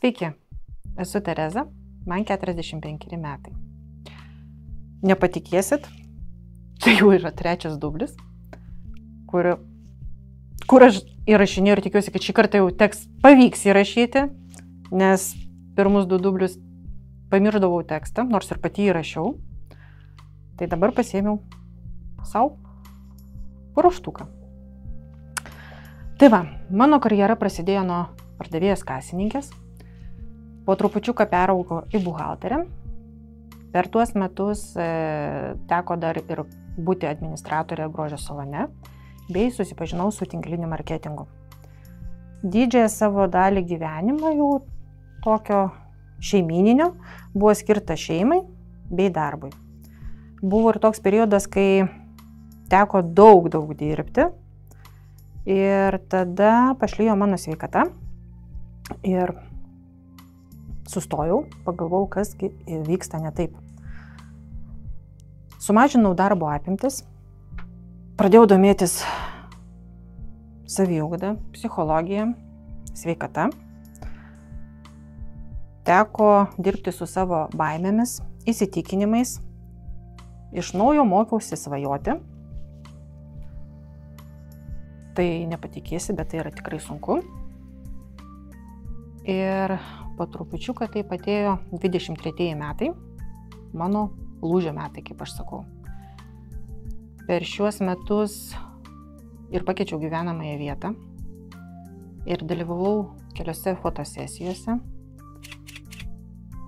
Sveiki, esu Tereza, man 45 metai. Nepatikėsit, tai jau yra trečias dublis, kur aš įrašinėjau ir tikiuosi, kad šį kartą jau pavyks įrašyti, nes pirmus 2 dublius pamiršdavau tekstą, nors ir pati įrašiau. Tai dabar pasiėmiau savo paruoštuką. Tai va, mano karjera prasidėjo nuo pardavėjos kasininkės, po trupučiuką peraugo į buhalterę. Per tuos metus teko dar ir būti administratorė grožio salone, bei susipažinau su tinkliniu marketingu. Didžiąją savo dalį gyvenimo jau tokio šeimyninio buvo skirta šeimai bei darbui. Buvo ir toks periodas, kai teko daug dirbti ir tada pašlijo mano sveikata ir sustojau, pagalvojau, kas vyksta ne taip. Sumažinau darbo apimtis, pradėjau domėtis saviugda, psichologija, sveikata. Teko dirbti su savo baimėmis, įsitikinimais. Iš naujo mokiausi svajoti. Tai nepatikėsi, bet tai yra tikrai sunku. Ir po trupučiuką taip atėjo 23 metai, mano lūžio metai, kaip aš sakau. Per šiuos metus ir pakeičiau gyvenamąją vietą ir dalyvavau keliose fotosesijose.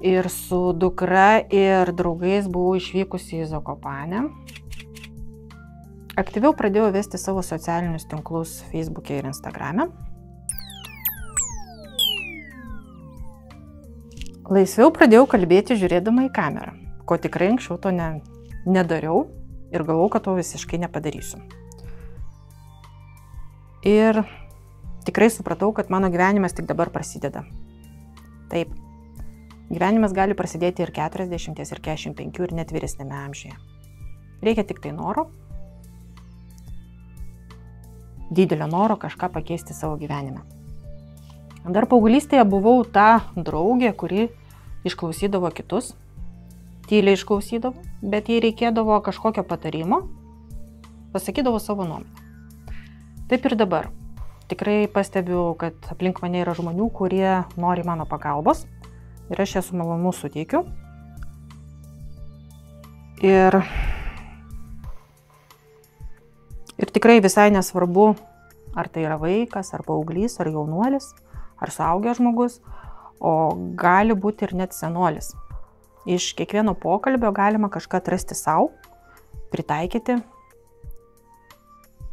Ir su dukra ir draugais buvau išvykusi į Zakopanę. Aktyviau pradėjau vesti savo socialinius tinklus Facebook'e ir Instagram'e. Laisviau pradėjau kalbėti žiūrėdama į kamerą, ko tikrai anksčiau to nedariau ir galvojau, kad to visiškai nepadarysiu. Ir tikrai supratau, kad mano gyvenimas tik dabar prasideda. Taip, gyvenimas gali prasidėti ir 40, ir 45, ir net vyresnėme amžiuje. Reikia tik tai noro, didelio noro kažką pakeisti savo gyvenime. Dar paauglystėje buvau ta draugė, kuri išklausydavo kitus, tyliai išklausydavo, bet jei reikėdavo kažkokio patarimo, pasakydavo savo nuomonę. Taip ir dabar. Tikrai pastebiu, kad aplink mane yra žmonių, kurie nori mano pagalbos ir aš ją su malonumu suteikiu. Ir tikrai visai nesvarbu, ar tai yra vaikas, ar paauglys, ar jaunuolis, ar suaugęs žmogus, o gali būti ir net senolis. Iš kiekvieno pokalbio galima kažką atrasti savo, pritaikyti.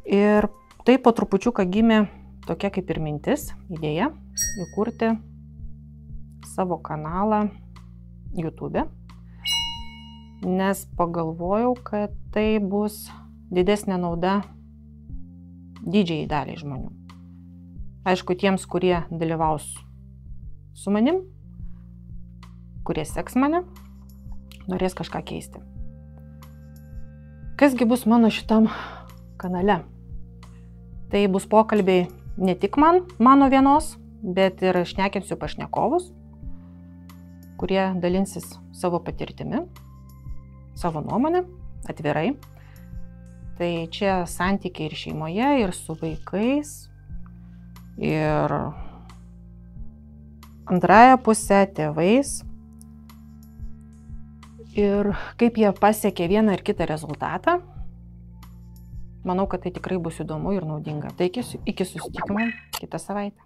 Ir tai po trupučiuką gimė tokia kaip ir mintis, idėja įkurti savo kanalą YouTube, nes pagalvojau, kad tai bus didesnė nauda didžiai daliai žmonių. Aišku, tiems, kurie dalyvaus su manim, kurie seks mane, norės kažką keisti. Kasgi bus mano šitam kanale? Tai bus pokalbiai ne tik mano vienos, bet ir šnekinsiu pašnekovus, kurie dalinsis savo patirtimi, savo nuomonę, atvirai. Tai čia santykiai ir šeimoje, ir su vaikais, ir antrąją pusę tėvais. Ir kaip jie pasiekė vieną ar kitą rezultatą. Manau, kad tai tikrai bus įdomu ir naudinga. Tai iki susitikimo kitą savaitę.